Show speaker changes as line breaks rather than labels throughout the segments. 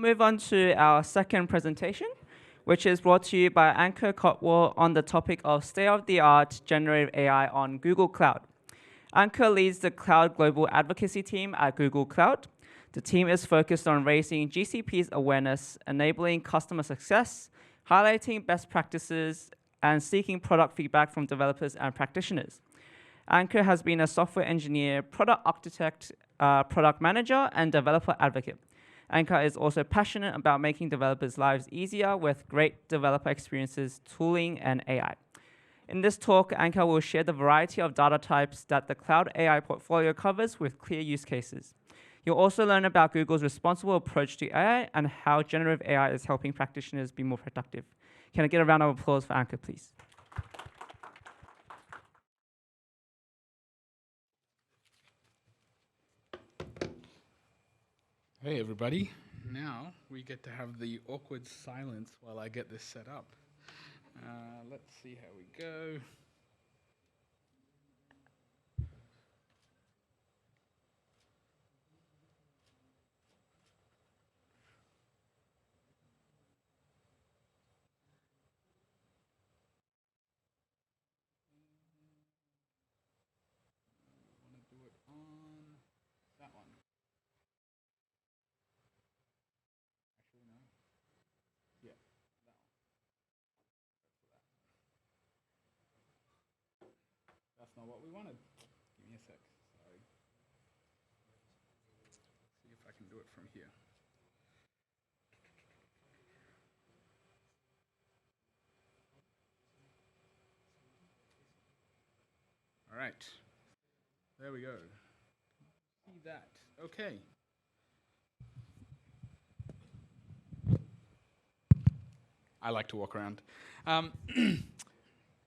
move on to our second presentation, which is brought to you by Ankur Kotwal on the topic of state-of-the-art generative AI on Google Cloud. Ankur leads the Cloud Global Advocacy team at Google Cloud. The team is focused on raising GCP's awareness, enabling customer success, highlighting best practices, and seeking product feedback from developers and practitioners. Ankur has been a software engineer, product architect, product manager, and developer advocate. Ankur is also passionate about making developers' lives easier with great developer experiences, tooling, and AI. In this talk, Ankur will share the variety of data types that the Cloud AI portfolio covers with clear use cases. You'll also learn about Google's responsible approach to AI and how generative AI is helping practitioners be more productive. Can I get a round of applause for Ankur, please?
Hey everybody, now we get to have the awkward silence while I get this set up. Let's see how we go. I want to do it on that one. Actually, no. Yeah, that one. That's not what we wanted. Give me a sec. Sorry. See if I can do it from here. All right. There we go. See that. Okay. I like to walk around.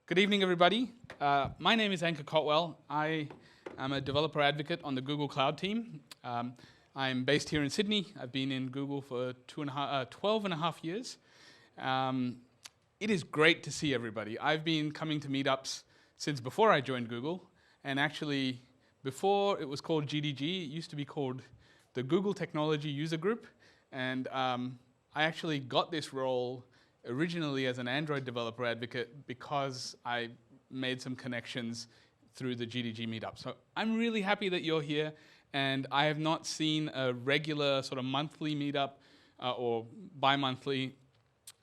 Good evening, everybody. My name is Ankur Kotwal. I am a developer advocate on the Google Cloud team. I'm based here in Sydney. I've been in Google for 12 and a half years. It is great to see everybody. I've been coming to meetups since before I joined Google, and actually before it was called GDG, it used to be called the Google Technology User Group, and I actually got this role originally as an Android developer advocate because I made some connections through the GDG meetup. So I'm really happy that you're here, and I have not seen a regular sort of monthly meetup or bi-monthly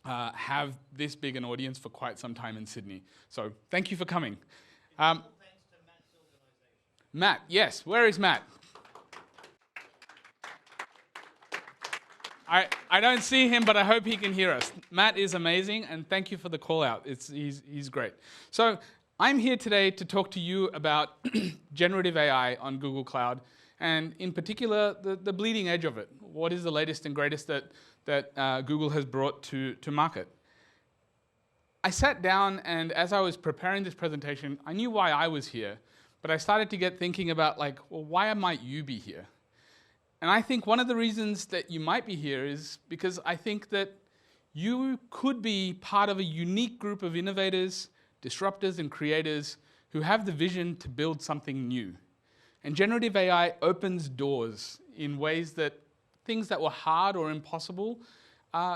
have this big an audience for quite some time in Sydney. So thank you for coming. Thanks to Matt's organization. Matt, yes, where is Matt? I don't see him, but I hope he can hear us. Matt is amazing, and thank you for the call out. He's great. So I'm here today to talk to you about generative AI on Google Cloud, and in particular, the bleeding edge of it. What is the latest and greatest that Google has brought to market? I sat down, and as I was preparing this presentation, I knew why I was here, but I started to get thinking about, like, well, why might you be here? And I think one of the reasons that you might be here is because I think that you could be part of a unique group of innovators, disruptors, and creators who have the vision to build something new. And generative AI opens doors in ways that things that were hard or impossible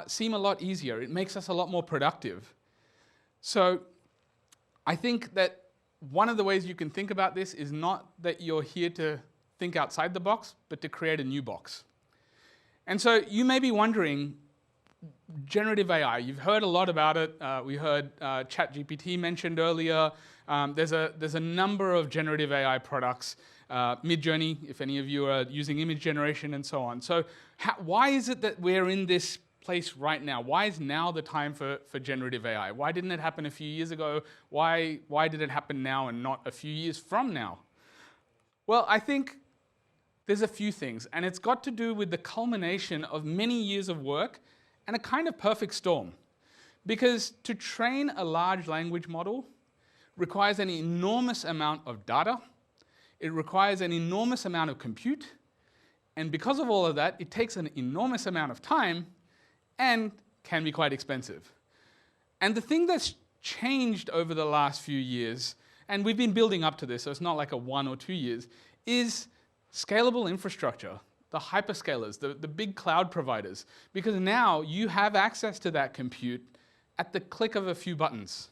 seem a lot easier. It makes us a lot more productive. So I think that one of the ways you can think about this is not that you're here to think outside the box, but to create a new box. And so you may be wondering, generative AI, you've heard a lot about it. We heard ChatGPT mentioned earlier. There's a number of generative AI products, Midjourney, if any of you are using image generation and so on. So why is it that we're in this place right now? Why is now the time for generative AI? Why didn't it happen a few years ago? Why did it happen now and not a few years from now? Well, I think there's a few things, and it's got to do with the culmination of many years of work and a kind of perfect storm. Because to train a large language model requires an enormous amount of data, it requires an enormous amount of compute, and because of all of that, it takes an enormous amount of time and can be quite expensive. And the thing that's changed over the last few years, and we've been building up to this, so it's not like a 1 or 2 years, is scalable infrastructure. the hyperscalers, the big cloud providers, because now you have access to that compute at the click of a few buttons.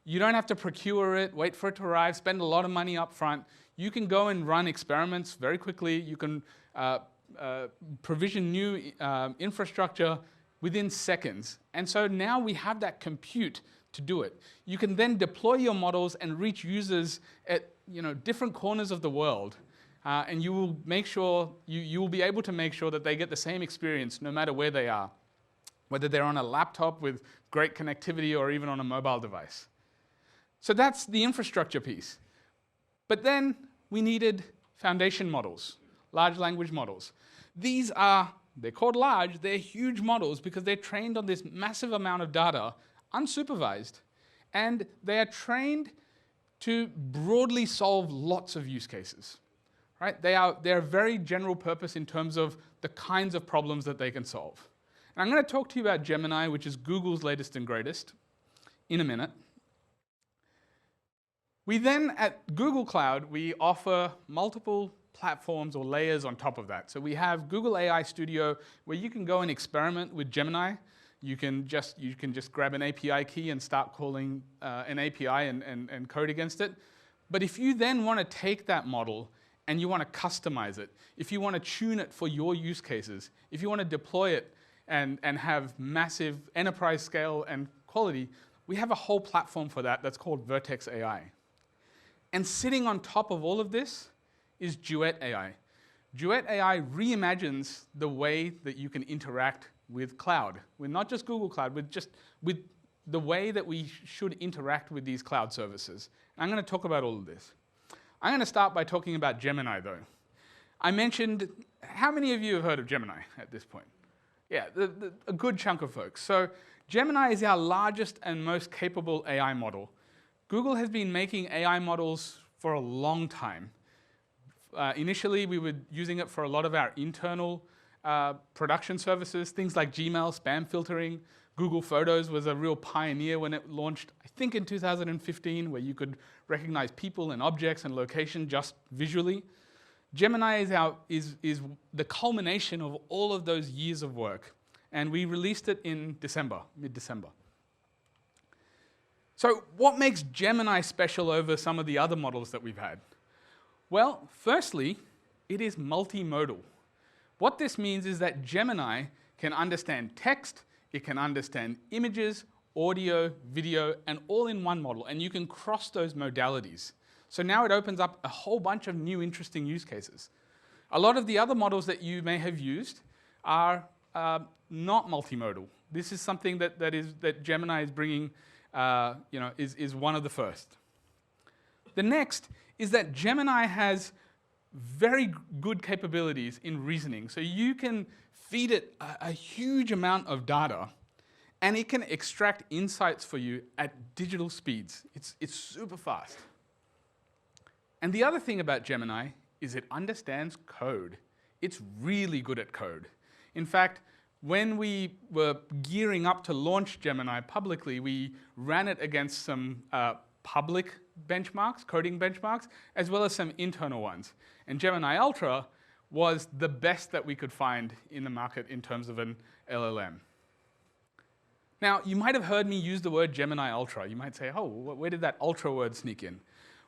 You don't have to procure it, wait for it to arrive, spend a lot of money up front. You can go and run experiments very quickly. You can provision new infrastructure within seconds. And so now we have that compute to do it. You can then deploy your models and reach users at different corners of the world. And you will make sure, you will be able to make sure that they get the same experience no matter where they are, whether they're on a laptop with great connectivity or even on a mobile device. So that's the infrastructure piece. But then we needed foundation models, large language models. They're called large, they're huge models because they're trained on this massive amount of data, unsupervised, and they are trained to broadly solve lots of use cases. Right? They're very general purpose in terms of the kinds of problems that they can solve. And I'm going to talk to you about Gemini, which is Google's latest and greatest, in a minute. We then, at Google Cloud, we offer multiple platforms or layers on top of that. So we have Google AI Studio, where you can go and experiment with Gemini. You can just grab an API key and start calling an API and code against it. But if you then want to take that model and you want to customize it, if you want to tune it for your use cases, if you want to deploy it and have massive enterprise scale and quality, we have a whole platform for that that's called Vertex AI. And sitting on top of all of this is Duet AI. Duet AI reimagines the way that you can interact with cloud, with not just Google Cloud, with the way that we should interact with these cloud services. And I'm going to talk about all of this. I'm going to start by talking about Gemini, though. I mentioned, how many of you have heard of Gemini at this point? Yeah, a good chunk of folks. So Gemini is our largest and most capable AI model. Google has been making AI models for a long time. Initially, we were using it for a lot of our internal production services, things like Gmail, spam filtering. Google Photos was a real pioneer when it launched, I think in 2015, where you could recognize people and objects and location just visually. Gemini is the culmination of all of those years of work, and we released it in December, mid-December. So what makes Gemini special over some of the other models that we've had? Well, firstly, it is multimodal. What this means is that Gemini can understand text, it can understand images, audio, video, and all in one model, and you can cross those modalities. So now it opens up a whole bunch of new interesting use cases. A lot of the other models that you may have used are not multimodal. This is something that Gemini is bringing, is one of the first. The next is that Gemini has very good capabilities in reasoning. So you can feed it a huge amount of data, and it can extract insights for you at digital speeds. It's super fast. And the other thing about Gemini is it understands code. It's really good at code. In fact, when we were gearing up to launch Gemini publicly, we ran it against some public benchmarks, coding benchmarks, as well as some internal ones. And Gemini Ultra was the best that we could find in the market in terms of an LLM. Now, you might have heard me use the word Gemini Ultra. You might say, oh, where did that Ultra word sneak in?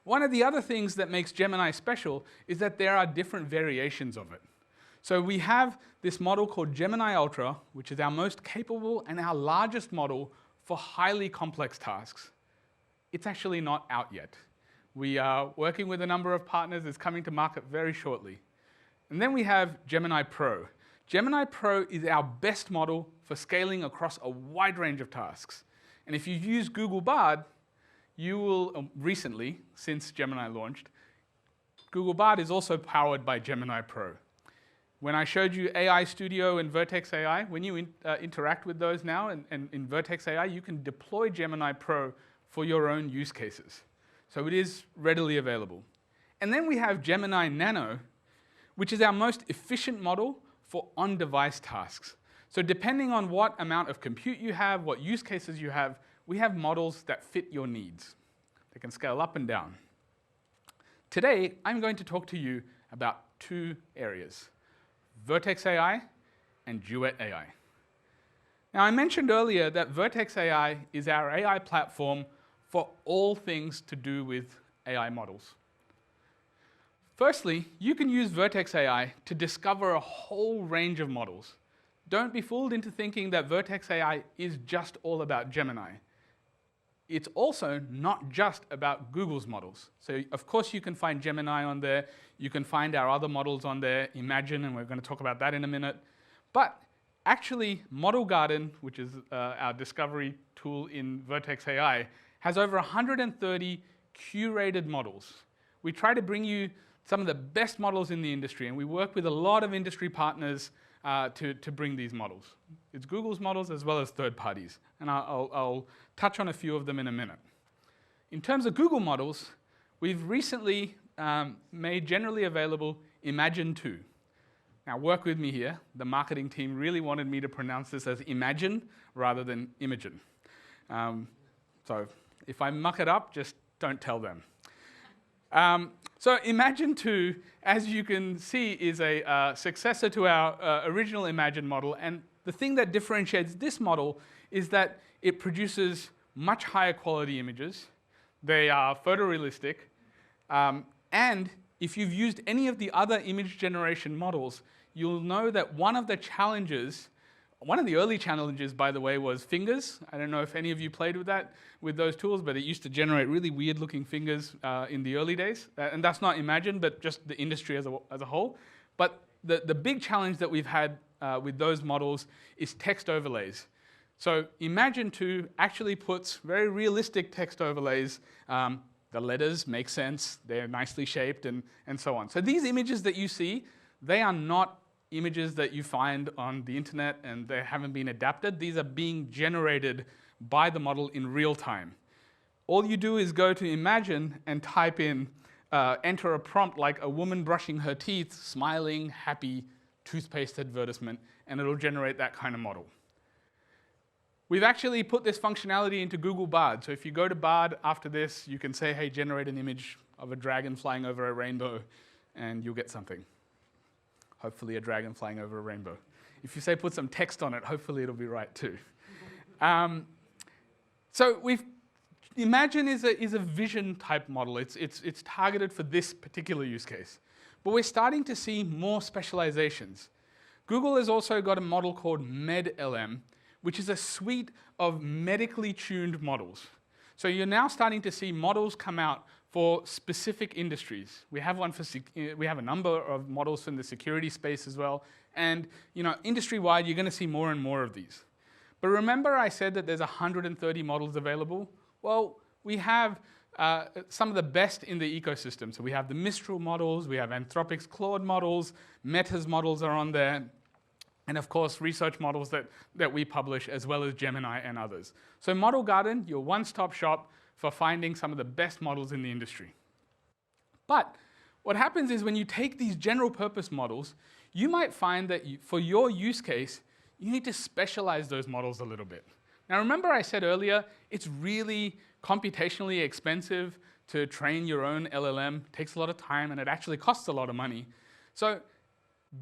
One of the other things that makes Gemini special is that there are different variations of it. So we have this model called Gemini Ultra, which is our most capable and our largest model for highly complex tasks. It's actually not out yet. We are working with a number of partners. It's coming to market very shortly. And then we have Gemini Pro. Gemini Pro is our best model for scaling across a wide range of tasks. And if you've used Google Bard, you will, recently, since Gemini launched, Google Bard is also powered by Gemini Pro. When I showed you AI Studio and Vertex AI, when you interact with those now and in Vertex AI, you can deploy Gemini Pro for your own use cases. So it is readily available. And then we have Gemini Nano, which is our most efficient model for on-device tasks. So depending on what amount of compute you have, what use cases you have, we have models that fit your needs. They can scale up and down. Today, I'm going to talk to you about two areas: Vertex AI, and Duet AI. Now, I mentioned earlier that Vertex AI is our AI platform for all things to do with AI models. Firstly, you can use Vertex AI to discover a whole range of models. Don't be fooled into thinking that Vertex AI is just all about Gemini. It's also not just about Google's models. So, of course, you can find Gemini on there. You can find our other models on there, Imagine, and we're going to talk about that in a minute. But actually, Model Garden, which is our discovery tool in Vertex AI, has over 130 curated models. We try to bring you some of the best models in the industry, and we work with a lot of industry partners to bring these models. It's Google's models as well as third parties, and I'll touch on a few of them in a minute. In terms of Google models, we've recently made generally available Imagine 2. Now, work with me here. The marketing team really wanted me to pronounce this as Imagine rather than Imogen. So if I muck it up, just don't tell them. So Imagine 2, as you can see, is a successor to our original Imagine model. And the thing that differentiates this model is that it produces much higher quality images. They are photorealistic. And if you've used any of the other image generation models, you'll know that one of the early challenges, by the way, was fingers. I don't know if any of you played with those tools, but it used to generate really weird-looking fingers in the early days. And that's not Imagine, but just the industry as a whole. But the big challenge that we've had with those models is text overlays. So Imagine 2 actually puts very realistic text overlays. The letters make sense. They're nicely shaped and so on. So these images that you see, they are not images that you find on the internet and they haven't been adapted. These are being generated by the model in real time. All you do is go to Imagine and type in, enter a prompt like a woman brushing her teeth, smiling, happy, toothpaste advertisement, and it'll generate that kind of model. We've actually put this functionality into Google Bard. So if you go to Bard after this, you can say, hey, generate an image of a dragon flying over a rainbow, and you'll get something. Hopefully a dragon flying over a rainbow. If you say put some text on it, hopefully it'll be right too. So Imagine is a vision type model. It's targeted for this particular use case. But we're starting to see more specializations. Google has also got a model called MedLM, which is a suite of medically tuned models. So you're now starting to see models come out for specific industries. We have a number of models in the security space as well. And industry-wide, you're going to see more and more of these. But remember I said that there's 130 models available? Well, we have some of the best in the ecosystem. So we have the Mistral models, we have Anthropic's Claude models, Meta's models are on there, and of course, research models that we publish, as well as Gemini and others. So Model Garden, your one-stop shop for finding some of the best models in the industry. But what happens is when you take these general purpose models, you might find that for your use case, you need to specialize those models a little bit. Now remember I said earlier, it's really computationally expensive to train your own LLM. It takes a lot of time and it actually costs a lot of money. So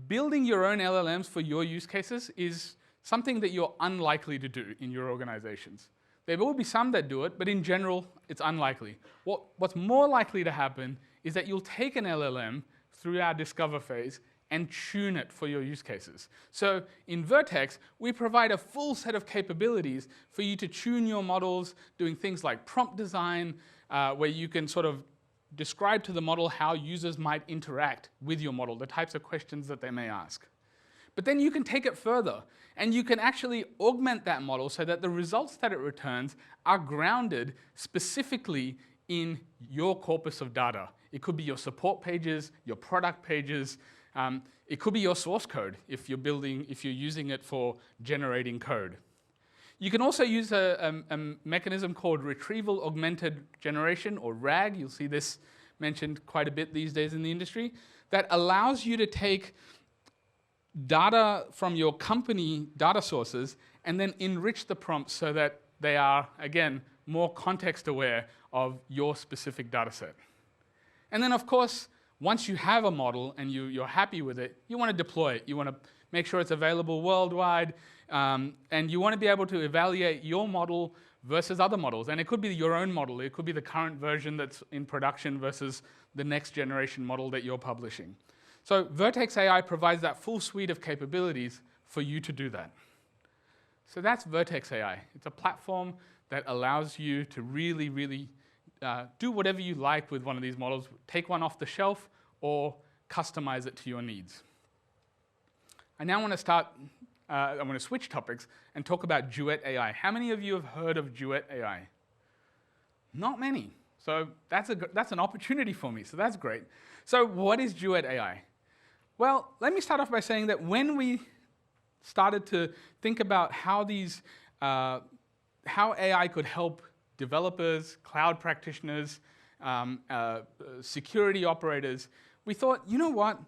building your own LLMs for your use cases is something that you're unlikely to do in your organizations. There will be some that do it, but in general, it's unlikely. What's more likely to happen is that you'll take an LLM through our discover phase and tune it for your use cases. So in Vertex, we provide a full set of capabilities for you to tune your models, doing things like prompt design, where you can sort of describe to the model how users might interact with your model, the types of questions that they may ask. But then you can take it further, and you can actually augment that model so that the results that it returns are grounded specifically in your corpus of data. It could be your support pages, your product pages. It could be your source code if you're using it for generating code. You can also use a mechanism called retrieval augmented generation, or RAG. You'll see this mentioned quite a bit these days in the industry, that allows you to take data from your company data sources and then enrich the prompts so that they are, again, more context aware of your specific data set. And then, of course, once you have a model and you're happy with it, you want to deploy it. You want to make sure it's available worldwide, and you want to be able to evaluate your model versus other models. And it could be your own model. It could be the current version that's in production versus the next generation model that you're publishing. So Vertex AI provides that full suite of capabilities for you to do that. So that's Vertex AI. It's a platform that allows you to really do whatever you like with one of these models. Take one off the shelf or customize it to your needs. I now want to switch topics and talk about Duet AI. How many of you have heard of Duet AI? Not many. So that's an opportunity for me, so that's great. So what is Duet AI? Well, let me start off by saying that when we started to think about how AI could help developers, cloud practitioners, security operators, we thought, you know what?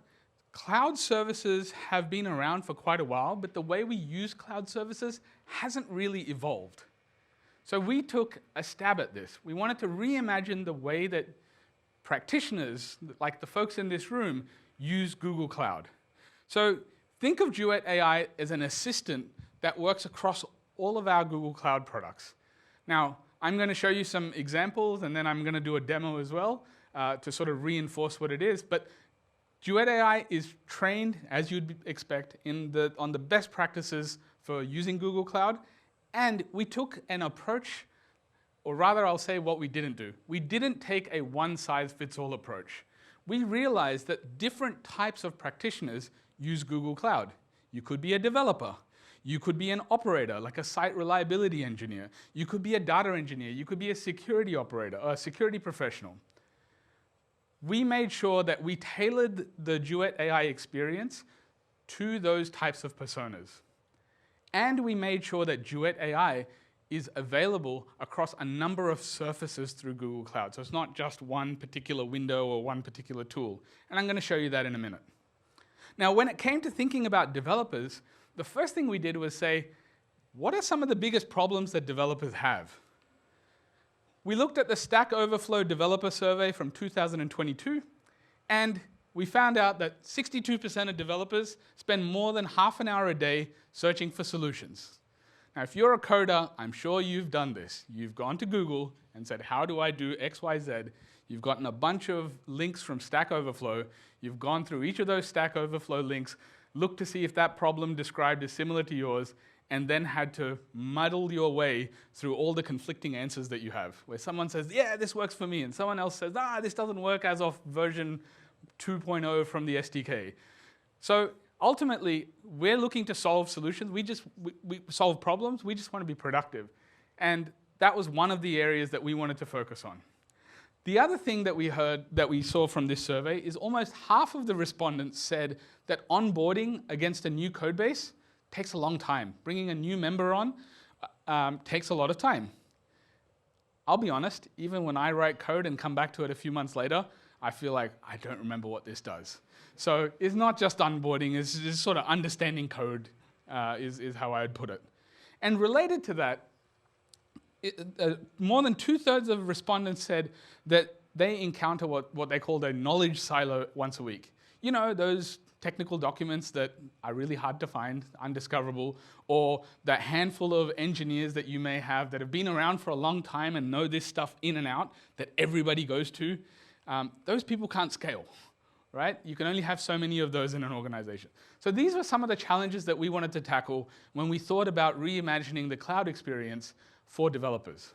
Cloud services have been around for quite a while, but the way we use cloud services hasn't really evolved. So we took a stab at this. We wanted to reimagine the way that practitioners, like the folks in this room, use Google Cloud. So think of Duet AI as an assistant that works across all of our Google Cloud products. Now, I'm going to show you some examples, and then I'm going to do a demo as well to sort of reinforce what it is. But Duet AI is trained, as you'd expect, on the best practices for using Google Cloud. And we took an approach, or rather I'll say what we didn't do. We didn't take a one-size-fits-all approach. We realized that different types of practitioners use Google Cloud. You could be a developer. You could be an operator, like a site reliability engineer. You could be a data engineer. You could be a security operator, or a security professional. We made sure that we tailored the Duet AI experience to those types of personas. And we made sure that Duet AI is available across a number of surfaces through Google Cloud. So it's not just one particular window or one particular tool. And I'm going to show you that in a minute. Now, when it came to thinking about developers, the first thing we did was say, what are some of the biggest problems that developers have? We looked at the Stack Overflow developer survey from 2022, and we found out that 62% of developers spend more than half an hour a day searching for solutions. Now, if you're a coder, I'm sure you've done this. You've gone to Google and said, how do I do X, Y, Z? You've gotten a bunch of links from Stack Overflow. You've gone through each of those Stack Overflow links, looked to see if that problem described is similar to yours, and then had to muddle your way through all the conflicting answers that you have, where someone says, yeah, this works for me, and someone else says, this doesn't work as of version 2.0 from the SDK. So ultimately, we're looking to solve solutions. We solve problems. We just want to be productive. And that was one of the areas that we wanted to focus on. The other thing that we saw from this survey is almost half of the respondents said that onboarding against a new code base takes a long time. Bringing a new member on takes a lot of time. I'll be honest, even when I write code and come back to it a few months later, I feel like I don't remember what this does. So it's not just onboarding, it's just sort of understanding code is how I would put it. And related to that, more than 2/3 of respondents said that they encounter what they called a knowledge silo once a week. You know, those technical documents that are really hard to find, undiscoverable, or that handful of engineers that you may have that have been around for a long time and know this stuff in and out that everybody goes to. Those people can't scale, right? You can only have so many of those in an organization. So these were some of the challenges that we wanted to tackle when we thought about reimagining the cloud experience for developers.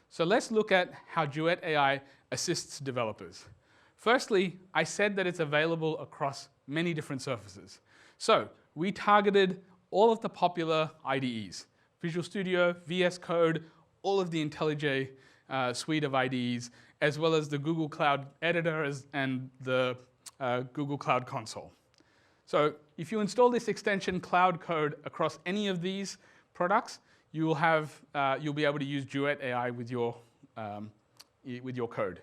So let's look at how Duet AI assists developers. Firstly, I said that it's available across many different surfaces. So we targeted all of the popular IDEs, Visual Studio, VS Code, all of the IntelliJ suite of IDEs, as well as the Google Cloud Editor and the Google Cloud Console. So if you install this extension, Cloud Code, across any of these products, you'll be able to use Duet AI with your code.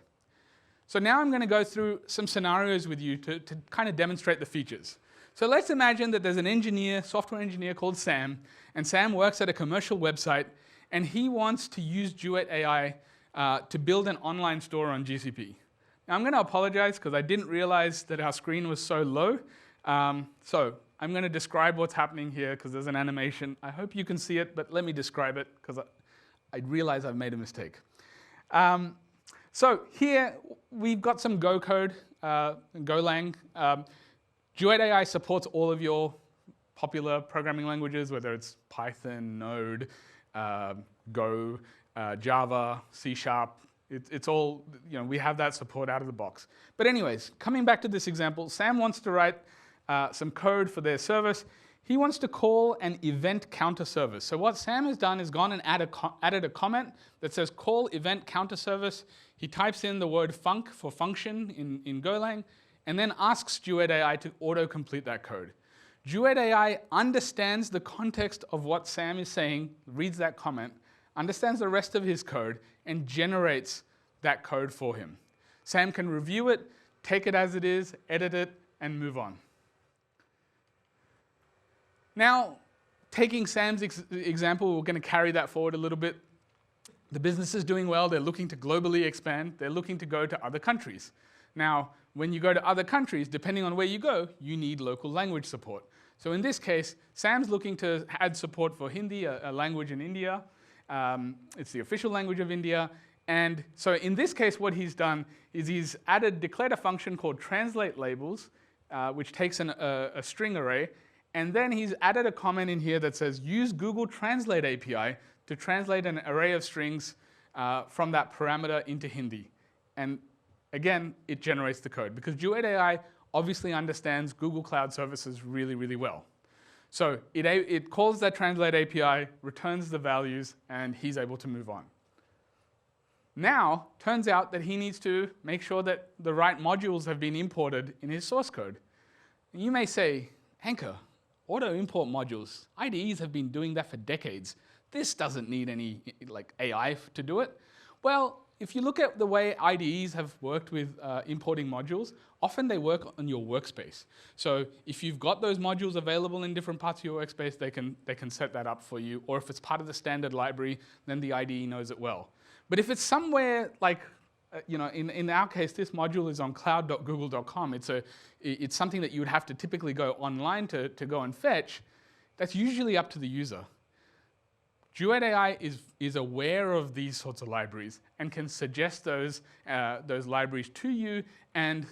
So now I'm going to go through some scenarios with you to kind of demonstrate the features. So let's imagine that there's an software engineer called Sam, and Sam works at a commercial website, and he wants to use Duet AI to build an online store on GCP. Now, I'm going to apologize because I didn't realize that our screen was so low. So I'm going to describe what's happening here because there's an animation. I hope you can see it, but let me describe it because I realize I've made a mistake. So here we've got some Go code, Golang. Duet AI supports all of your popular programming languages, whether it's Python, Node, Go, Java, C#. It's all, we have that support out of the box. But anyways, coming back to this example, Sam wants to write some code for their service. He wants to call an event counter service. So what Sam has done is gone and added a comment that says call event counter service. He types in the word func for function in Golang, and then asks Duet AI to auto-complete that code. Duet AI understands the context of what Sam is saying, reads that comment, understands the rest of his code, and generates that code for him. Sam can review it, take it as it is, edit it, and move on. Now, taking Sam's example, we're going to carry that forward a little bit. The business is doing well. They're looking to globally expand. They're looking to go to other countries. Now, when you go to other countries, depending on where you go, you need local language support. So in this case, Sam's looking to add support for Hindi, a language in India. It's the official language of India. And so in this case, what he's done is he's declared a function called translate labels, which takes a string array. And then he's added a comment in here that says, use Google Translate API to translate an array of strings from that parameter into Hindi. And again, it generates the code because Duet AI obviously understands Google Cloud Services really, really well. So it calls that Translate API, returns the values, and he's able to move on. Now, turns out that he needs to make sure that the right modules have been imported in his source code. And you may say, Ankur, auto-import modules, IDEs have been doing that for decades. This doesn't need any AI to do it. Well, if you look at the way IDEs have worked with importing modules, often they work on your workspace. So if you've got those modules available in different parts of your workspace, they can set that up for you. Or if it's part of the standard library, then the IDE knows it well. But if it's somewhere like, in our case, this module is on cloud.google.com. It's something that you would have to typically go online to go and fetch. That's usually up to the user. Duet AI is aware of these sorts of libraries and can suggest those libraries to you and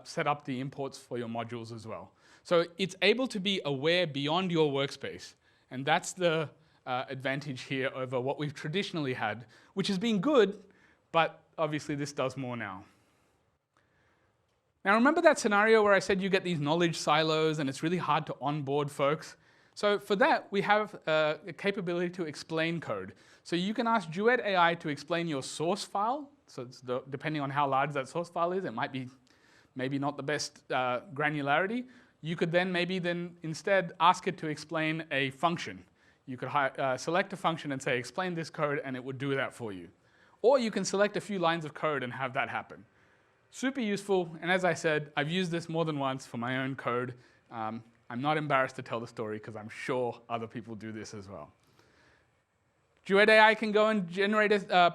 set up the imports for your modules as well. So it's able to be aware beyond your workspace. And that's the advantage here over what we've traditionally had, which has been good, but obviously this does more now. Now remember that scenario where I said you get these knowledge silos and it's really hard to onboard folks? So for that, we have a capability to explain code. So you can ask Duet AI to explain your source file. So it's depending on how large that source file is, it might be maybe not the best granularity. You could then instead ask it to explain a function. You could select a function and say, explain this code, and it would do that for you. Or you can select a few lines of code and have that happen. Super useful, and as I said, I've used this more than once for my own code. I'm not embarrassed to tell the story because I'm sure other people do this as well. Duet AI can go and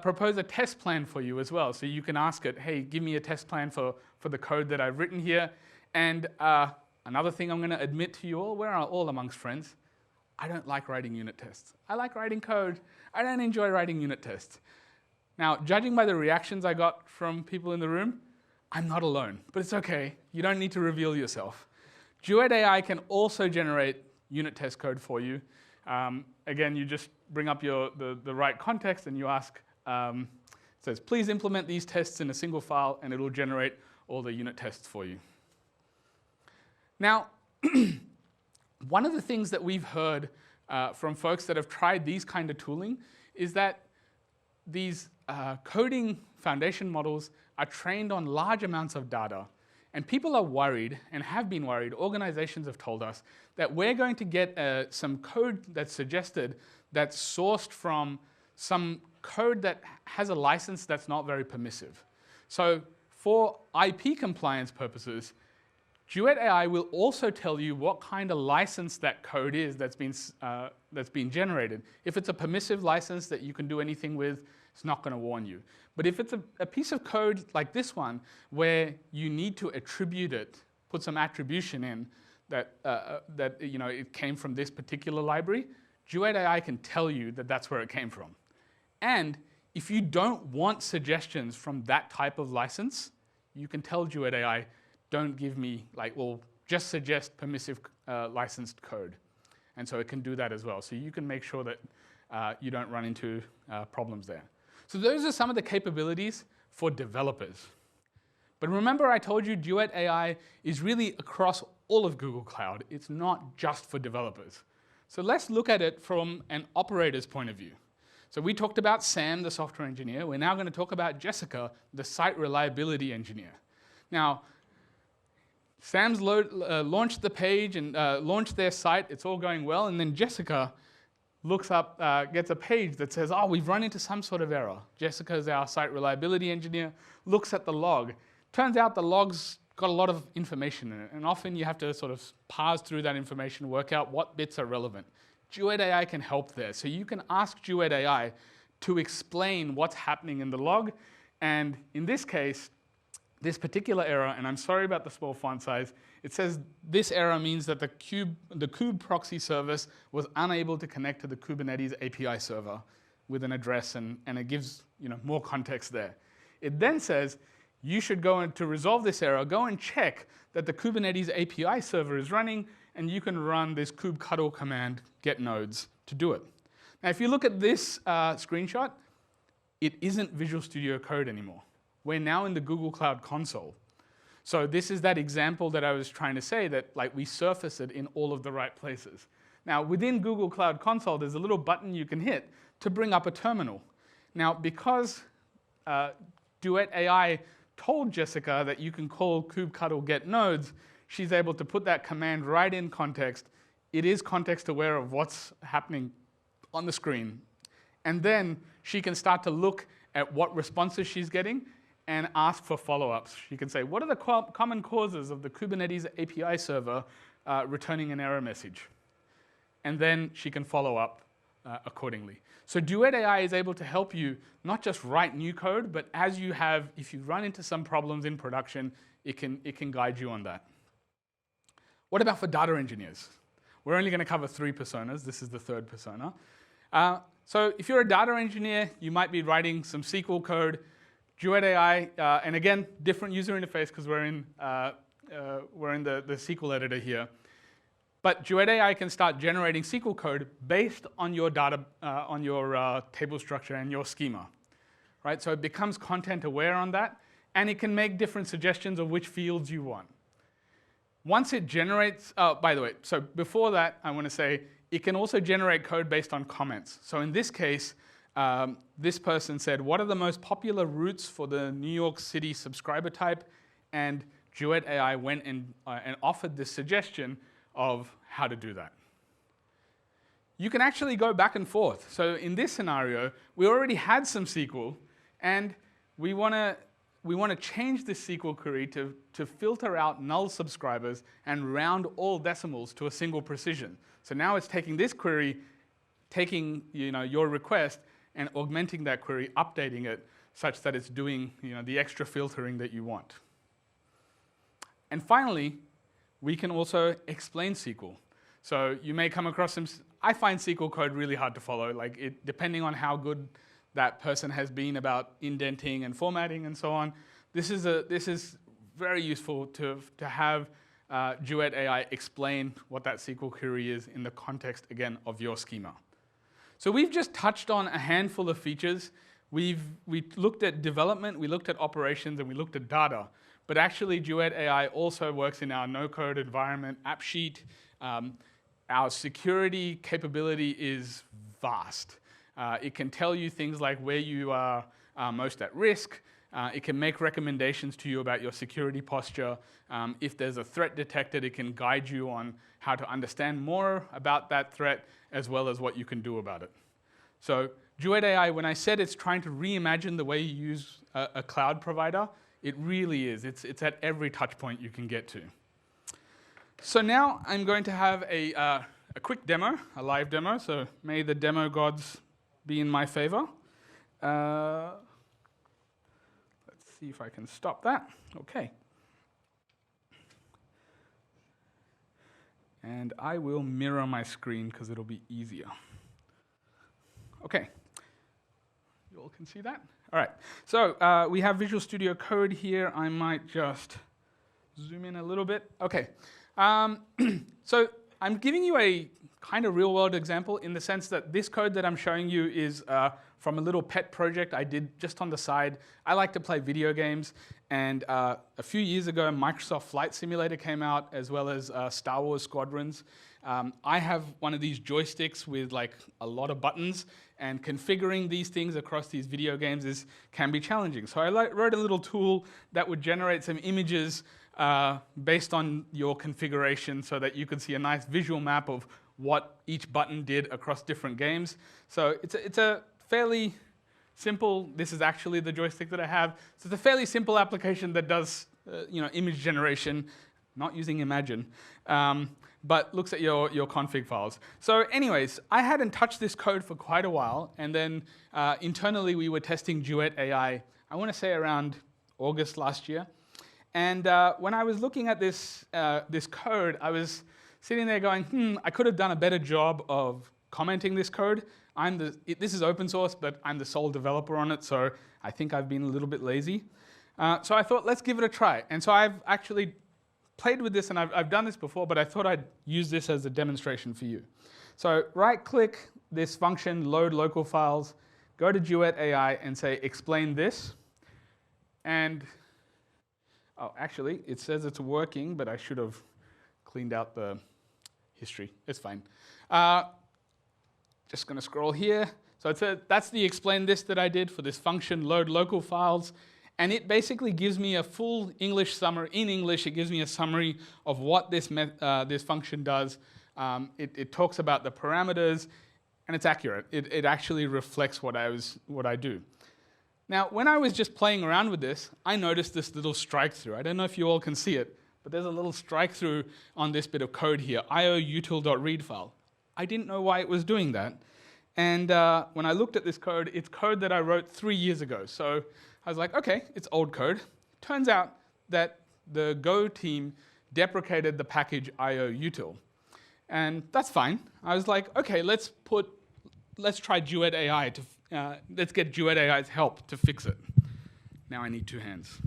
propose a test plan for you as well. So you can ask it, hey, give me a test plan for the code that I've written here. And another thing I'm going to admit to you all, we're all amongst friends. I don't like writing unit tests. I like writing code. I don't enjoy writing unit tests. Now, judging by the reactions I got from people in the room, I'm not alone. But it's okay. You don't need to reveal yourself. Duet AI can also generate unit test code for you. Again, you just bring up the right context and you ask, it says, please implement these tests in a single file, and it will generate all the unit tests for you. Now, one of the things that we've heard from folks that have tried these kind of tooling is that these coding foundation models are trained on large amounts of data. And people are worried, and have been worried, organizations have told us, that we're going to get some code that's suggested that's sourced from some code that has a license that's not very permissive. So for IP compliance purposes, Duet AI will also tell you what kind of license that code is that's been generated. If it's a permissive license that you can do anything with, It's not going to warn you. But if it's a piece of code like this one, where you need to attribute it, put some attribution in that, it came from this particular library, Duet AI can tell you that that's where it came from. And if you don't want suggestions from that type of license, you can tell Duet AI, don't give me, just suggest permissive licensed code. And so it can do that as well. So you can make sure that you don't run into problems there. So those are some of the capabilities for developers. But remember I told you Duet AI is really across all of Google Cloud. It's not just for developers. So let's look at it from an operator's point of view. So we talked about Sam, the software engineer. We're now going to talk about Jessica, the site reliability engineer. Now, Sam's launched the page and launched their site. It's all going well. And then Jessica looks up, gets a page that says, oh, we've run into some sort of error. Jessica is our site reliability engineer, looks at the log. Turns out the log's got a lot of information in it. And often you have to sort of parse through that information, work out what bits are relevant. Duet AI can help there. So you can ask Duet AI to explain what's happening in the log. And in this case, this particular error, and I'm sorry about the small font size, it says this error means that the kube proxy service was unable to connect to the Kubernetes API server with an address, and it gives more context there. It then says you should go to resolve this error, go and check that the Kubernetes API server is running, and you can run this kubectl command, get nodes, to do it. Now, if you look at this screenshot, it isn't Visual Studio Code anymore. We're now in the Google Cloud Console. So this is that example that I was trying to say, that we surface it in all of the right places. Now, within Google Cloud Console, there's a little button you can hit to bring up a terminal. Now, because Duet AI told Jessica that you can call kubectl get nodes, she's able to put that command right in context. It is context aware of what's happening on the screen. And then she can start to look at what responses she's getting and ask for follow-ups. She can say, what are the common causes of the Kubernetes API server returning an error message? And then she can follow up accordingly. So Duet AI is able to help you not just write new code, but if you run into some problems in production, it can guide you on that. What about for data engineers? We're only going to cover 3 personas. This is the 3rd persona. So if you're a data engineer, you might be writing some SQL code. Duet AI, and again, different user interface because we're in the SQL editor here. But Duet AI can start generating SQL code based on your data, on your table structure and your schema, right? So it becomes content aware on that, and it can make different suggestions of which fields you want. Once it generates, by the way, so before that, I want to say it can also generate code based on comments. So in this case, this person said, what are the most popular routes for the New York City subscriber type? And Duet AI went and offered this suggestion of how to do that. You can actually go back and forth. So in this scenario, we already had some SQL, and we want to change this SQL query to filter out null subscribers and round all decimals to a single precision. So now it's taking this query, taking your request, and augmenting that query, updating it such that it's doing the extra filtering that you want. And finally, we can also explain SQL. So you may come across some, I find SQL code really hard to follow, depending on how good that person has been about indenting and formatting and so on. This is very useful to have Duet AI explain what that SQL query is in the context, again, of your schema. So we've just touched on a handful of features. We looked at development, we looked at operations, and we looked at data. But actually, Duet AI also works in our no-code environment app sheet. Our security capability is vast. It can tell you things like where you are most at risk. It can make recommendations to you about your security posture. If there's a threat detected, it can guide you on how to understand more about that threat, as well as what you can do about it. So Duet AI, when I said it's trying to reimagine the way you use a cloud provider, it really is. It's at every touch point you can get to. So now I'm going to have a quick demo, a live demo. So may the demo gods be in my favor. Let's see if I can stop that. Okay. And I will mirror my screen because it'll be easier. Okay. You all can see that? All right. So we have Visual Studio Code here. I might just zoom in a little bit. Okay. So I'm giving you a kind of real-world example in the sense that this code that I'm showing you is from a little pet project I did just on the side. I like to play video games, and a few years ago, Microsoft Flight Simulator came out, as well as Star Wars Squadrons. I have one of these joysticks with like a lot of buttons, and configuring these things across these video games can be challenging. So I wrote a little tool that would generate some images based on your configuration so that you could see a nice visual map of what each button did across different games. So it's a fairly simple, this is actually the joystick that I have, so it's a fairly simple application that does image generation, not using Imagine, but looks at your config files. So anyways, I hadn't touched this code for quite a while, and then internally we were testing Duet AI, I want to say around August last year. And when I was looking at this code, I was sitting there going, I could have done a better job of commenting this code. This is open source, but I'm the sole developer on it, so I think I've been a little bit lazy. So I thought, let's give it a try. And so I've actually played with this, and I've done this before, but I thought I'd use this as a demonstration for you. So right-click this function, load local files, go to Duet AI and say, explain this. And, oh, actually, it says it's working, but I should have cleaned out the history. It's fine. Just going to scroll here. So that's the explain this that I did for this function, load local files. And it basically gives me a full English summary. In English, it gives me a summary of what this function does. It talks about the parameters, and it's accurate. It actually reflects what I do. Now, when I was just playing around with this, I noticed this little strike through. I don't know if you all can see it, but there's a little strike through on this bit of code here, io-util.read file. I didn't know why it was doing that. And when I looked at this code, it's code that I wrote 3 years ago. So I was like, okay, it's old code. Turns out that the Go team deprecated the package io-util. And that's fine. I was like, okay, let's try Duet AI let's get Duet AI's help to fix it. Now I need 2 hands.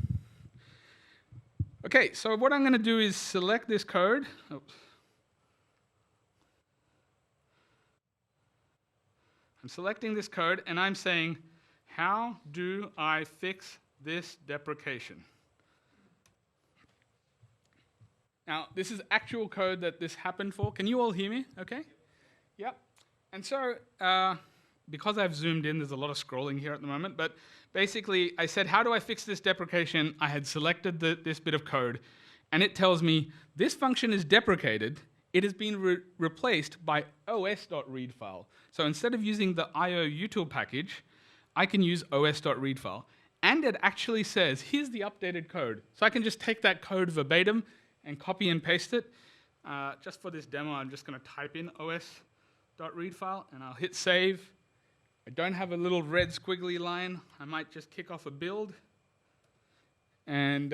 Okay, so what I'm going to do is select this code. Oops. I'm selecting this code, and I'm saying, how do I fix this deprecation? Now, this is actual code that this happened for. Can you all hear me? Okay? Yep. And so, because I've zoomed in, there's a lot of scrolling here at the moment, but basically I said, how do I fix this deprecation? I had selected this bit of code, and it tells me this function is deprecated. It has been replaced by os.read file. So instead of using the io-util package, I can use os.read file. And it actually says, here's the updated code. So I can just take that code verbatim and copy and paste it. Just for this demo, I'm just going to type in os.read file, and I'll hit save. I don't have a little red squiggly line. I might just kick off a build. And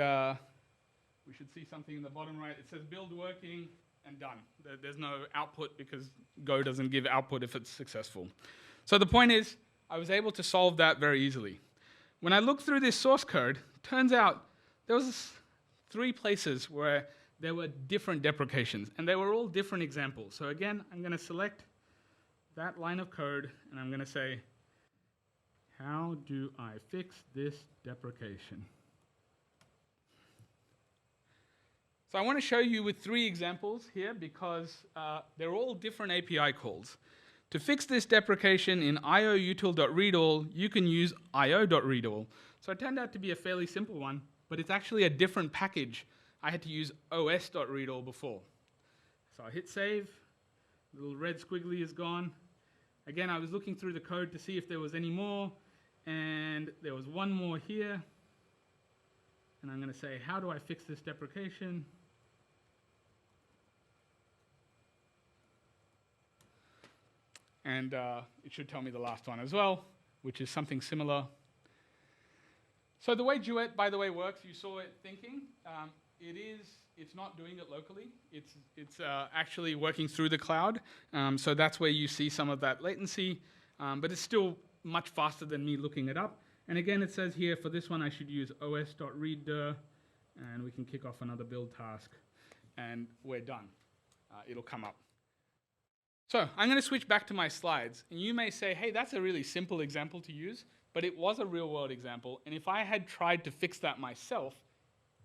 we should see something in the bottom right. It says build working and done. There's no output because Go doesn't give output if it's successful. So the point is, I was able to solve that very easily. When I looked through this source code, turns out there was 3 places where there were different deprecations, and they were all different examples. So again, I'm going to select that line of code, and I'm going to say, how do I fix this deprecation? So I want to show you with 3 examples here because they're all different API calls. To fix this deprecation in io-util.readall, you can use io.readall. So it turned out to be a fairly simple one, but it's actually a different package. I had to use os.readall before. So I hit save. The little red squiggly is gone. Again, I was looking through the code to see if there was any more, and there was one more here. And I'm going to say, how do I fix this deprecation? And it should tell me the last one as well. which is something similar. So the way Duet, by the way, works, you saw it thinking. It's not doing it locally. It's actually working through the cloud. So that's where you see some of that latency, but it's still much faster than me looking it up. And again, it says here, for this one, I should use os.readdir, and we can kick off another build task, and we're done. It'll come up. So I'm going to switch back to my slides, and you may say, hey, that's a really simple example to use, but it was a real-world example, and if I had tried to fix that myself,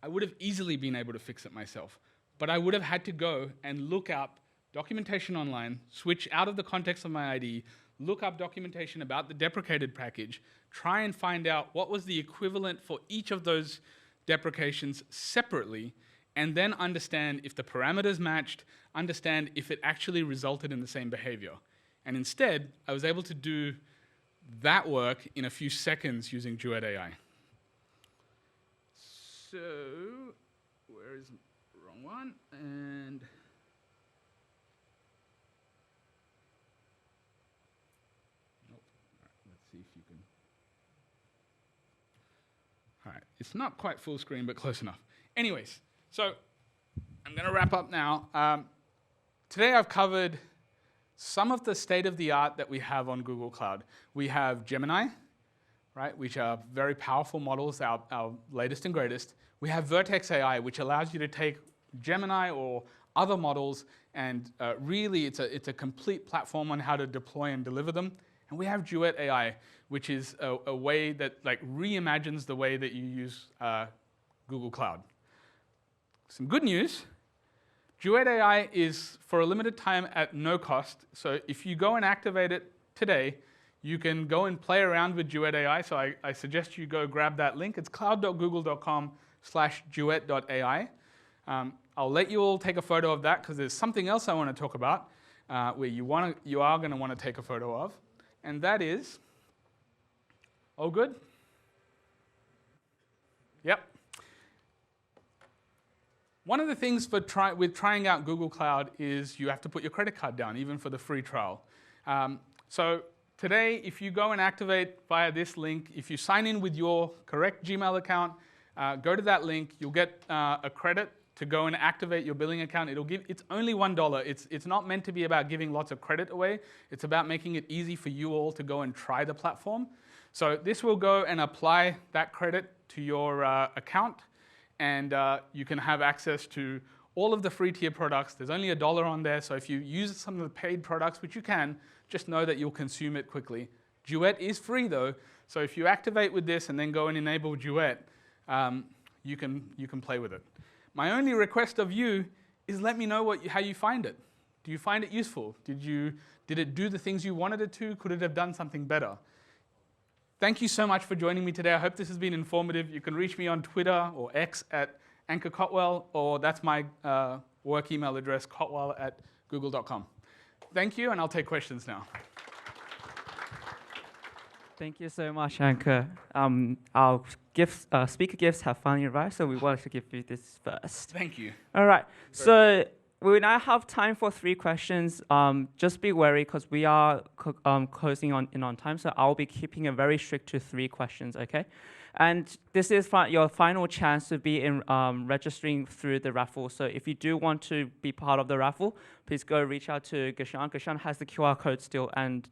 I would have easily been able to fix it myself. But I would have had to go and look up documentation online, switch out of the context of my IDE, look up documentation about the deprecated package, try and find out what was the equivalent for each of those deprecations separately, and then understand if the parameters matched, understand if it actually resulted in the same behavior. And instead, I was able to do that work in a few seconds using Duet AI. So, where is the wrong one? And nope. All right, let's see if you can. All right, it's not quite full screen, but close enough. Anyways, so I'm going to wrap up now. Today I've covered some of the state-of-the-art that we have on Google Cloud. We have Gemini, right, which are very powerful models, our latest and greatest. We have Vertex AI, which allows you to take Gemini or other models, and really it's a complete platform on how to deploy and deliver them. And we have Duet AI, which is a way that reimagines the way that you use Google Cloud. Some good news. Duet AI is for a limited time at no cost. So if you go and activate it today, you can go and play around with Duet AI. So I suggest you go grab that link. It's cloud.google.com/duet.ai. I'll let you all take a photo of that because there's something else I want to talk about where you are going to want to take a photo of. And that is, all good? Yep. One of the things with trying out Google Cloud is you have to put your credit card down, even for the free trial. So today, if you go and activate via this link, if you sign in with your correct Gmail account, go to that link, you'll get a credit to go and activate your billing account. It's only $1. It's not meant to be about giving lots of credit away. It's about making it easy for you all to go and try the platform. So this will go and apply that credit to your account, and you can have access to all of the free tier products. There's only $1 on there, so if you use some of the paid products, which you can, just know that you'll consume it quickly. Duet is free though, so if you activate with this and then go and enable Duet, you can play with it. My only request of you is let me know how you find it. Do you find it useful? Did it do the things you wanted it to? Could it have done something better? Thank you so much for joining me today. I hope this has been informative. You can reach me on Twitter or X at Ankur Kotwal, or that's my work email address, kotwal@google.com. Thank you, and I'll take questions now.
Thank you so much, Ankur. Our speaker gifts have finally arrived, so we wanted to give you this first.
Thank you.
All right, so we now have time for 3 questions. Just be wary, because we are closing in on time, so I'll be keeping it very strict to 3 questions, okay? And this is your final chance to be in registering through the raffle. So if you do want to be part of the raffle, please go reach out to Gashan. Gashan has the QR code still, and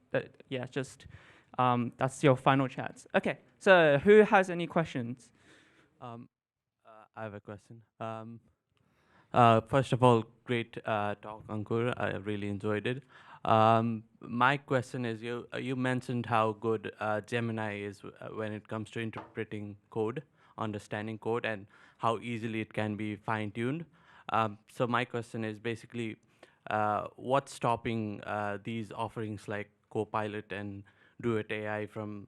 that's your final chance. Okay, so who has any questions?
I have a question. First of all, great talk, Ankur. I really enjoyed it. My question is, you mentioned how good Gemini is when it comes to interpreting code, understanding code, and how easily it can be fine-tuned. So my question is basically, what's stopping these offerings like Copilot and Duet AI from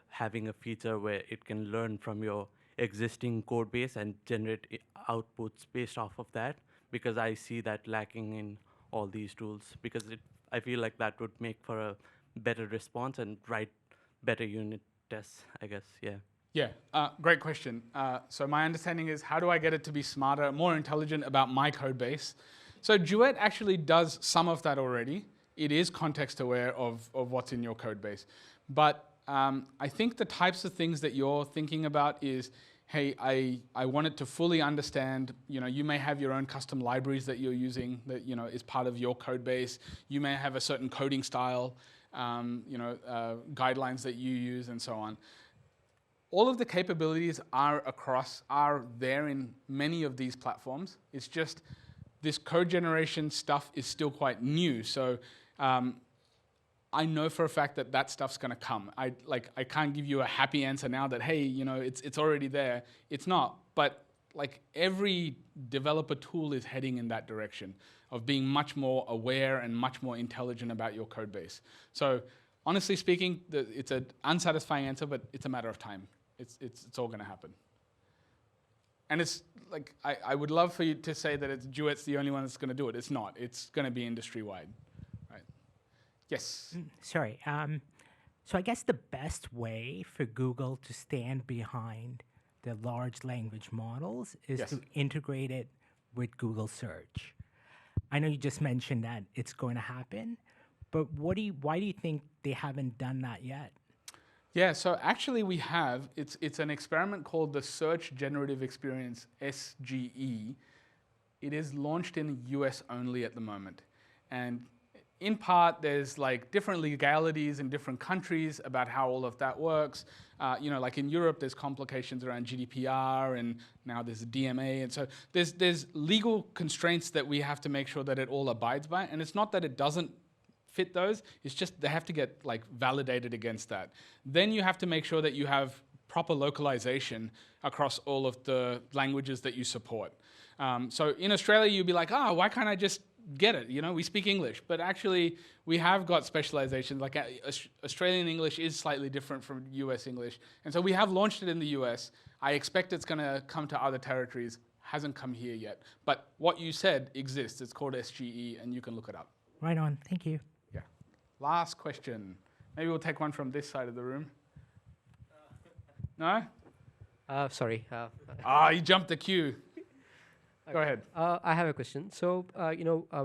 having a feature where it can learn from your existing code base and generate outputs based off of that? Because I see that lacking in all these tools, because I feel like that would make for a better response and write better unit tests, I guess, yeah.
Yeah, great question. So my understanding is, how do I get it to be smarter, more intelligent about my code base? So Duet actually does some of that already. It is context aware of what's in your code base. But I think the types of things that you're thinking about is, hey, I want it to fully understand, you may have your own custom libraries that you're using that, is part of your code base. You may have a certain coding style, guidelines that you use and so on. All of the capabilities are there in many of these platforms. It's just this code generation stuff is still quite new. So I know for a fact that that stuff's going to come. I can't give you a happy answer now that, hey, it's already there. It's not. But like every developer tool is heading in that direction of being much more aware and much more intelligent about your code base. So honestly speaking, it's an unsatisfying answer, but it's a matter of time. It's all going to happen. And it's like, I would love for you to say that Duet's the only one that's going to do it. It's not. It's going to be industry-wide. Right? Yes?
Sorry. So I guess the best way for Google to stand behind the large language models is to integrate it with Google Search. I know you just mentioned that it's going to happen, but why do you think they haven't done that yet?
Yeah, so actually we have, it's an experiment called the Search Generative Experience, SGE. It is launched in the US only at the moment. And in part, there's like different legalities in different countries about how all of that works. Like in Europe, there's complications around GDPR, and now there's a DMA. And so there's legal constraints that we have to make sure that it all abides by. And it's not that it doesn't fit those, it's just they have to get like validated against that. Then you have to make sure that you have proper localization across all of the languages that you support. So in Australia, you'd be like, why can't I just get it? We speak English. But actually, we have got specializations. Like Australian English is slightly different from US English. And so we have launched it in the US. I expect it's going to come to other territories. Hasn't come here yet. But what you said exists. It's called SGE, and you can look it up.
Right on. Thank you.
Yeah. Last question. Maybe we'll take one from this side of the room. No?
Sorry.
You jumped the queue. Go ahead.
I have a question. So,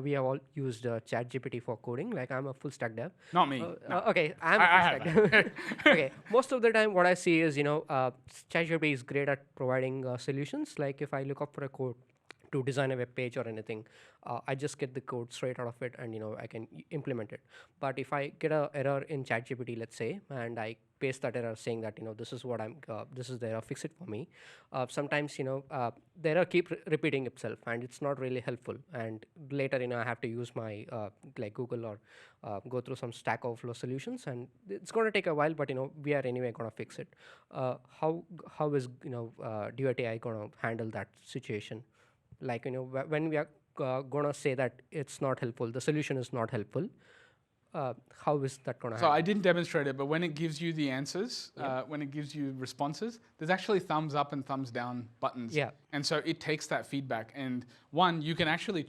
we have all used ChatGPT for coding. Like, I'm a full stack dev.
Not me. No.
Okay, I'm a full stack dev. Okay, most of the time, what I see is, ChatGPT is great at providing solutions. Like, if I look up for a code to design a web page or anything, I just get the code straight out of it, and I can implement it. But if I get an error in ChatGPT, let's say, and I paste that error saying that this is what this is the error, fix it for me. Sometimes the error keep repeating itself, and it's not really helpful. And later I have to use my like Google or go through some Stack Overflow solutions, and it's going to take a while, but we are anyway going to fix it. How is Duet AI going to handle that situation? Like when we are going to say that it's not helpful, the solution is not helpful, how is that going to happen?
So I didn't demonstrate it, but when it gives you the answers, when it gives you responses, there's actually thumbs up and thumbs down buttons.
Yeah.
And so it takes that feedback. And one, you can actually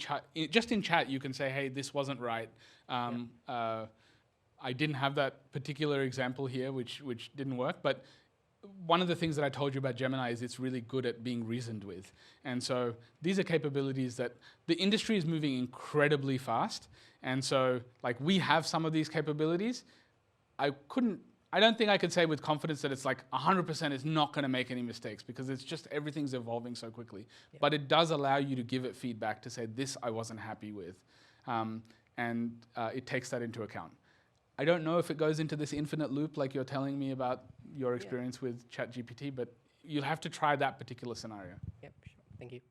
just in chat, you can say, hey, this wasn't right. I didn't have that particular example here, which didn't work. But one of the things that I told you about Gemini is it's really good at being reasoned with. And so these are capabilities that the industry is moving incredibly fast. And so like we have some of these capabilities. I don't think I could say with confidence that it's like 100% is not going to make any mistakes, because it's just everything's evolving so quickly. Yeah. But it does allow you to give it feedback to say, this I wasn't happy with. And it takes that into account. I don't know if it goes into this infinite loop like you're telling me about your experience with ChatGPT, but you'll have to try that particular scenario.
Yep, sure. Thank you.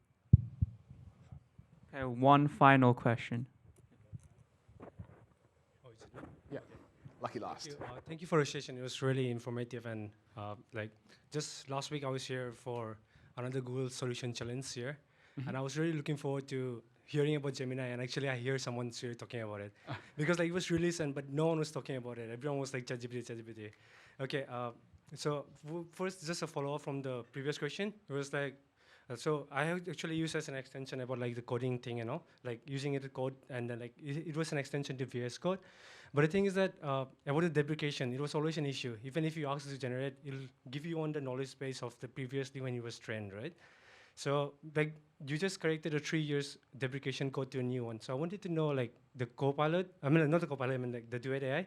Okay, one final question.
Yeah, lucky last.
Thank you for the session. It was really informative, and like just last week I was here for another Google Solution Challenge here, and I was really looking forward to hearing about Gemini, and actually I hear someone here talking about it. Because like it was released, but no one was talking about it. Everyone was like ChatGPT. Okay, so first just a follow-up from the previous question. It was like, so I actually used as an extension about like the coding thing, like using it to code, and then like it was an extension to VS Code. But the thing is that about the deprecation, it was always an issue. Even if you ask it to generate, it'll give you on the knowledge base of the previously when you was trained, right? So like you just corrected a 3 years deprecation code to a new one. So I wanted to know like the Copilot, not the Copilot, like the Duet AI.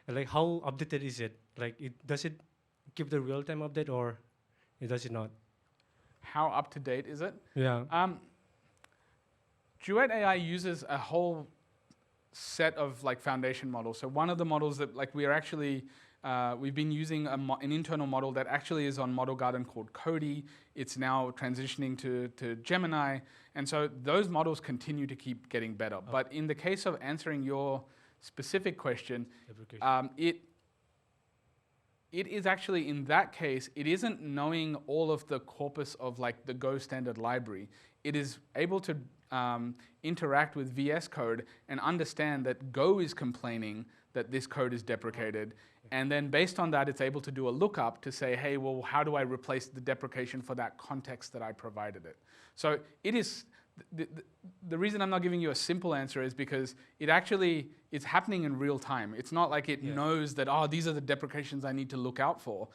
Like how updated is it? Like does it give the real-time update or does it not?
How up to date is it?
Yeah.
Duet AI uses a whole set of like foundation models. So one of the models that like we are actually we've been using an internal model that actually is on Model Garden called Cody. It's now transitioning to Gemini, and so those models continue to keep getting better. Oh. But in the case of answering your specific question, it is actually, in that case, it isn't knowing all of the corpus of like the Go standard library. It is able to interact with VS Code and understand that Go is complaining that this code is deprecated. And then based on that, it's able to do a lookup to say, hey, well, how do I replace the deprecation for that context that I provided it? So it is, the reason I'm not giving you a simple answer is because it actually, it's happening in real time. It's not like it knows that, oh, these are the deprecations I need to look out for.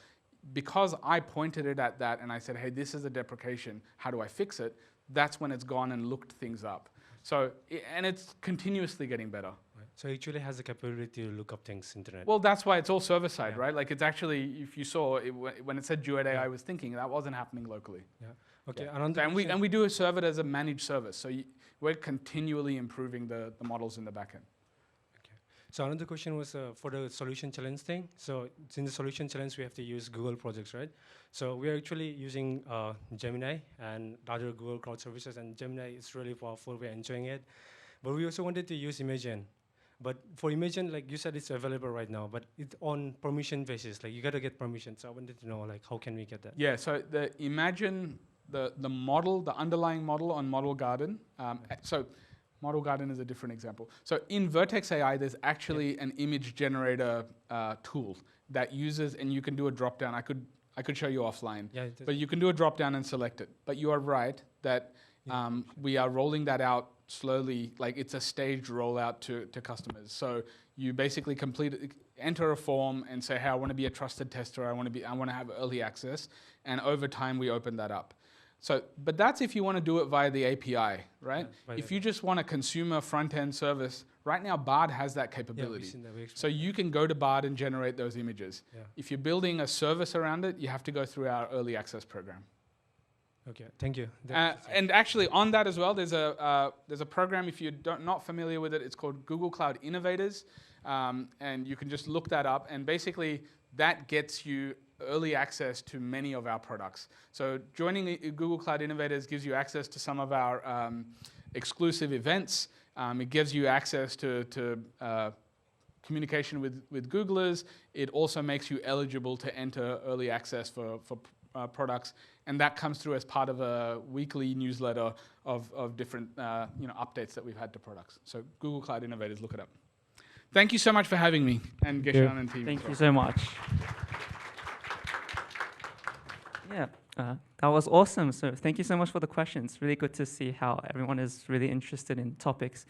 Because I pointed it at that and I said, hey, this is a deprecation, how do I fix it? That's when it's gone and looked things up. So, and it's continuously getting better.
Right. So it actually has the capability to look up things internet.
Well, that's why it's all server-side, right? Like it's actually, if you saw, when it said Duet AI was thinking, that wasn't happening locally.
Yeah. Okay.
Yeah. And we do serve it as a managed service. So we're continually improving the models in the backend.
So another question was for the solution challenge thing. So in the solution challenge, we have to use Google projects, right? So we are actually using Gemini and other Google Cloud services, and Gemini is really powerful. We're enjoying it. But we also wanted to use Imagen. But for Imagen, like you said, it's available right now, but it's on permission basis. Like you got to get permission. So I wanted to know, like, how can we get that?
Yeah, so the Imagen, the model, the underlying model on Model Garden. So Model Garden is a different example. So in Vertex AI, there's actually an image generator tool that uses, and you can do a drop down. I could show you offline, but you can do a drop down and select it. But you are right that we are rolling that out slowly, like it's a staged rollout to customers. So you basically enter a form and say, hey, I want to be a trusted tester. I want to have early access, and over time we open that up. So, but that's if you want to do it via the API, right? Yeah, if you just want a consumer front-end service, right now Bard has that capability. So you can go to Bard and generate those images. Yeah. If you're building a service around it, you have to go through our early access program.
Okay, thank you.
And actually on that as well, there's a program, if you're not familiar with it, it's called Google Cloud Innovators. And you can just look that up, and basically that gets you early access to many of our products. So joining Google Cloud Innovators gives you access to some of our exclusive events. It gives you access to communication with Googlers. It also makes you eligible to enter early access for products, and that comes through as part of a weekly newsletter of different updates that we've had to products. So Google Cloud Innovators, look it up. Thank you so much for having me, and Geshan and team.
Thank you so much. Yeah, that was awesome. So thank you so much for the questions. Really good to see how everyone is really interested in topics.